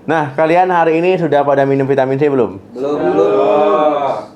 Nah, kalian hari ini sudah pada minum vitamin C belum? Belum.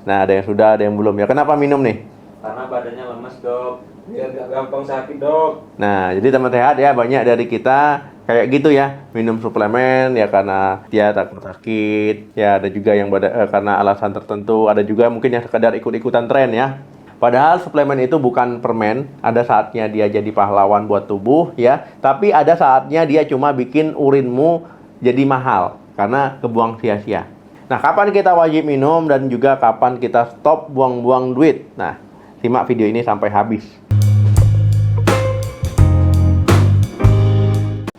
Nah, ada yang sudah, ada yang belum ya. Kenapa minum nih? Karena badannya lemes, Dok. Biar gak gampang sakit, Dok. Nah, jadi teman sehat ya, banyak dari kita kayak gitu ya, minum suplemen ya karena dia takut sakit. Ya, ada juga yang karena alasan tertentu, ada juga mungkin yang sekedar ikut-ikutan tren ya. Padahal suplemen itu bukan permen, ada saatnya dia jadi pahlawan buat tubuh ya, tapi ada saatnya dia cuma bikin urinmu jadi mahal karena kebuang sia-sia. Nah, kapan kita wajib minum dan juga kapan kita stop buang-buang duit? Nah, simak video ini sampai habis.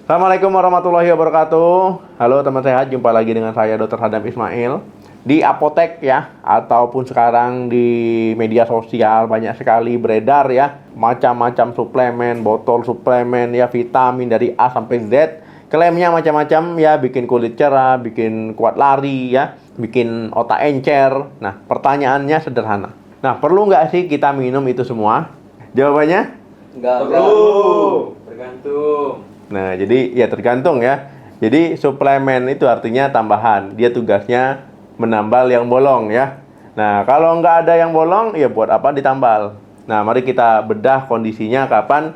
Assalamualaikum warahmatullahi wabarakatuh. Halo teman sehat, jumpa lagi dengan saya Dr. Hadam Ismail. Di apotek ya, ataupun sekarang di media sosial banyak sekali beredar ya, macam-macam suplemen, botol suplemen ya, vitamin dari A sampai Z. Klaimnya macam-macam ya, bikin kulit cerah, bikin kuat lari ya, bikin otak encer. Nah, pertanyaannya sederhana. Nah, perlu nggak sih kita minum itu semua? Jawabannya? Enggak perlu. Tergantung. Nah, jadi ya tergantung ya. Jadi suplemen itu artinya tambahan. Dia tugasnya menambal yang bolong ya. Nah, kalau nggak ada yang bolong, ya buat apa ditambal? Nah, mari kita bedah kondisinya kapan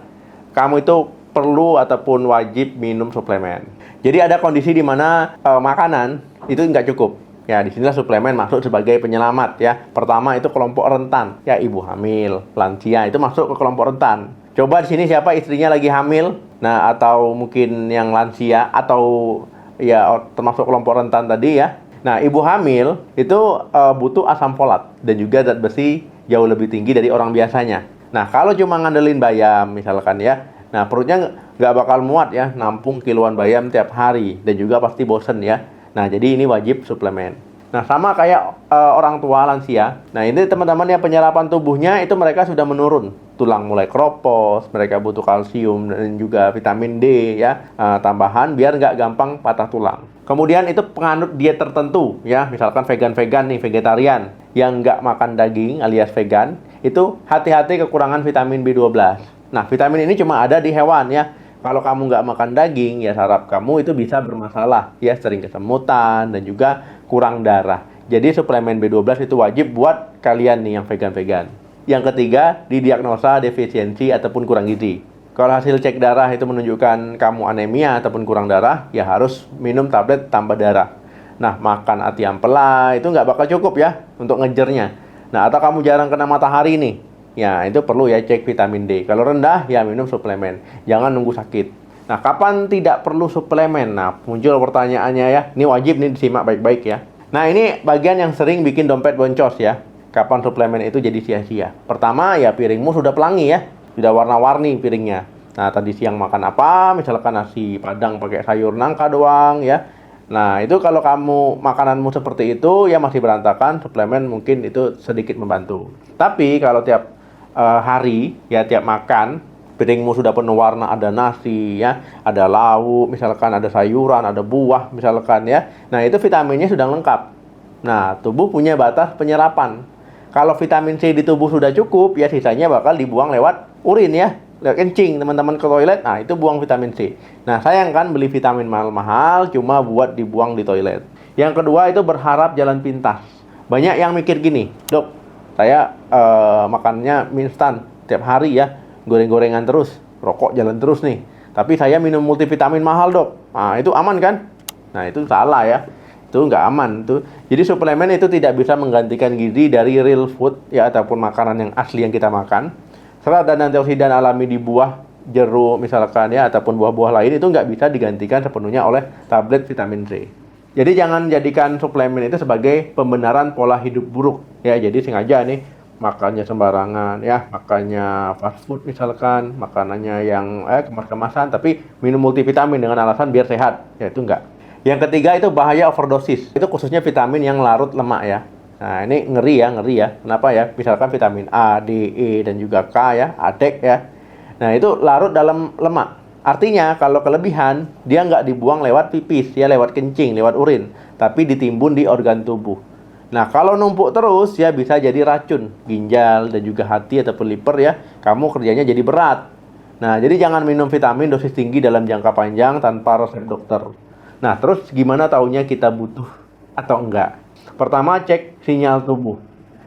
kamu itu perlu ataupun wajib minum suplemen. Jadi ada kondisi di mana makanan itu nggak cukup. Ya, disinilah suplemen masuk sebagai penyelamat ya. Pertama itu kelompok rentan, ya ibu hamil, lansia itu masuk ke kelompok rentan. Coba di sini siapa istrinya lagi hamil, nah atau mungkin yang lansia atau ya termasuk kelompok rentan tadi ya. Nah, ibu hamil itu butuh asam folat dan juga zat besi jauh lebih tinggi dari orang biasanya. Nah, kalau cuma ngandelin bayam misalkan ya, nah perutnya nggak bakal muat ya, nampung kiloan bayam tiap hari dan juga pasti bosen ya. Nah, jadi ini wajib suplemen. Nah, sama kayak orang tua lansia. Nah, ini teman-teman yang penyerapan tubuhnya itu mereka sudah menurun. Tulang mulai keropos, mereka butuh kalsium dan juga vitamin D ya, tambahan biar nggak gampang patah tulang. Kemudian itu penganut diet tertentu ya, misalkan vegan nih, vegetarian yang nggak makan daging alias vegan, itu hati-hati kekurangan vitamin B12. Nah, vitamin ini cuma ada di hewan ya. Kalau kamu nggak makan daging, ya saraf kamu itu bisa bermasalah ya, sering kesemutan dan juga kurang darah. Jadi suplemen B12 itu wajib buat kalian nih yang vegan-vegan. Yang ketiga, didiagnosa defisiensi ataupun kurang gizi. Kalau hasil cek darah itu menunjukkan kamu anemia ataupun kurang darah, ya harus minum tablet tambah darah. Nah, makan ati ampela itu nggak bakal cukup ya untuk ngejernya. Nah, atau kamu jarang kena matahari nih, ya itu perlu ya cek vitamin D. Kalau rendah, ya minum suplemen. Jangan nunggu sakit. Nah, kapan tidak perlu suplemen? Nah, muncul pertanyaannya ya. Ini wajib nih disimak baik-baik ya. Nah, ini bagian yang sering bikin dompet boncos ya. Kapan suplemen itu jadi sia-sia? Pertama, ya piringmu sudah pelangi ya. Sudah warna-warni piringnya. Nah, tadi siang makan apa? Misalkan nasi padang pakai sayur nangka doang ya. Nah, itu kalau kamu makananmu seperti itu ya masih berantakan, suplemen mungkin itu sedikit membantu. Tapi kalau tiap hari ya tiap makan piringmu sudah penuh warna, ada nasi ya, ada lauk, misalkan ada sayuran, ada buah misalkan ya. Nah, itu vitaminnya sudah lengkap. Nah, tubuh punya batas penyerapan. Kalau vitamin C di tubuh sudah cukup, ya sisanya bakal dibuang lewat urin ya, lewat kencing teman-teman ke toilet. Nah, itu buang vitamin C. Nah, sayang kan beli vitamin mahal-mahal cuma buat dibuang di toilet. Yang kedua itu berharap jalan pintas. Banyak yang mikir gini, Dok, saya makannya mie instan tiap hari ya, goreng-gorengan terus, rokok jalan terus nih. Tapi saya minum multivitamin mahal, Dok. Nah, itu aman kan? Nah, itu salah ya. Itu nggak aman tuh. Jadi suplemen itu tidak bisa menggantikan gizi dari real food ya ataupun makanan yang asli yang kita makan. Serat dan antioksidan alami di buah, jeruk misalkan ya ataupun buah-buah lain itu nggak bisa digantikan sepenuhnya oleh tablet vitamin C. Jadi jangan jadikan suplemen itu sebagai pembenaran pola hidup buruk ya. Jadi sengaja nih makannya sembarangan ya, makannya fast food misalkan, makanannya yang kemas-kemasan tapi minum multivitamin dengan alasan biar sehat. Ya itu enggak. Yang ketiga itu bahaya overdosis. Itu khususnya vitamin yang larut lemak ya. Nah, ini ngeri ya. Kenapa ya? Misalkan vitamin A, D, E dan juga K ya, ADEK ya. Nah, itu larut dalam lemak. Artinya kalau kelebihan dia nggak dibuang lewat pipis ya, lewat kencing, lewat urin, tapi ditimbun di organ tubuh. Nah, kalau numpuk terus ya bisa jadi racun ginjal dan juga hati ataupun liver ya. Kamu kerjanya jadi berat. Nah, jadi jangan minum vitamin dosis tinggi dalam jangka panjang tanpa resep dokter. Nah, terus gimana taunya kita butuh atau enggak? Pertama, cek sinyal tubuh.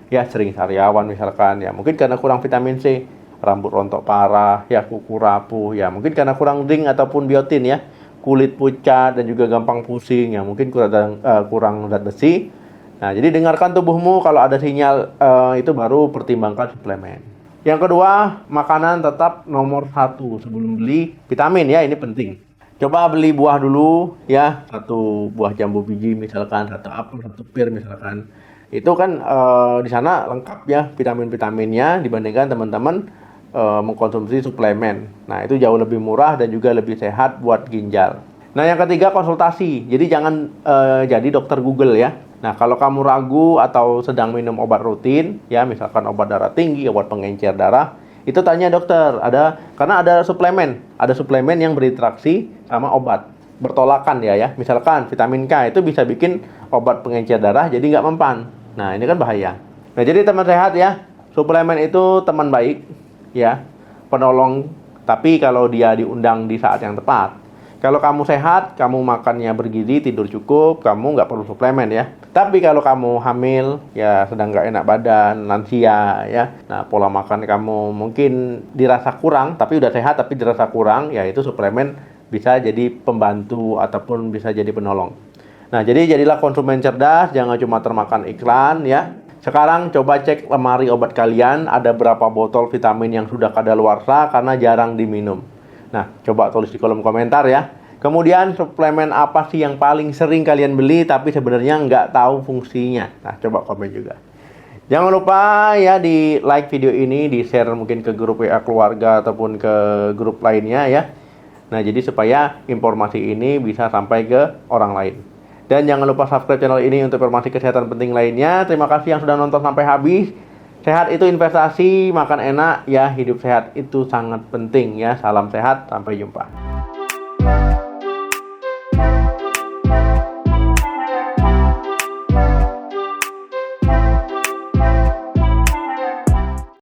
Ya, sering sariawan misalkan, ya mungkin karena kurang vitamin C, rambut rontok parah, ya kuku rapuh, ya mungkin karena kurang zinc ataupun biotin ya, kulit pucat dan juga gampang pusing, ya mungkin kurang zat besi. Nah, jadi dengarkan tubuhmu, kalau ada sinyal itu baru pertimbangkan suplemen. Yang kedua, makanan tetap nomor 1 sebelum beli vitamin ya, ini penting. Coba beli buah dulu ya, 1 buah jambu biji misalkan, 1 apel, 1 pir misalkan. Itu kan di sana lengkap ya vitamin-vitaminnya dibandingkan teman-teman mengkonsumsi suplemen. Nah, itu jauh lebih murah dan juga lebih sehat buat ginjal. Nah, yang ketiga konsultasi. Jadi jangan jadi dokter Google ya. Nah, kalau kamu ragu atau sedang minum obat rutin, ya misalkan obat darah tinggi, obat pengencer darah, itu tanya dokter. Karena ada suplemen yang berinteraksi sama obat, bertolakan ya. Misalkan vitamin K itu bisa bikin obat pengencer darah jadi nggak mempan. Nah, ini kan bahaya. Nah, jadi teman sehat ya, suplemen itu teman baik, ya, penolong. Tapi kalau dia diundang di saat yang tepat. Kalau kamu sehat, kamu makannya bergizi, tidur cukup, kamu nggak perlu suplemen ya. Tapi kalau kamu hamil, ya sedang nggak enak badan, lansia ya, nah pola makan kamu mungkin dirasa kurang, tapi udah sehat tapi dirasa kurang, ya itu suplemen bisa jadi pembantu ataupun bisa jadi penolong. Nah, jadi jadilah konsumen cerdas, jangan cuma termakan iklan ya. Sekarang coba cek lemari obat kalian, ada berapa botol vitamin yang sudah kadaluarsa karena jarang diminum. Nah, coba tulis di kolom komentar ya. Kemudian suplemen apa sih yang paling sering kalian beli tapi sebenarnya nggak tahu fungsinya? Nah, coba komen juga. Jangan lupa ya di like video ini, di share mungkin ke grup WA keluarga ataupun ke grup lainnya ya. Nah, jadi supaya informasi ini bisa sampai ke orang lain. Dan jangan lupa subscribe channel ini untuk informasi kesehatan penting lainnya. Terima kasih yang sudah nonton sampai habis. Sehat itu investasi, makan enak ya, hidup sehat itu sangat penting ya. Salam sehat, sampai jumpa.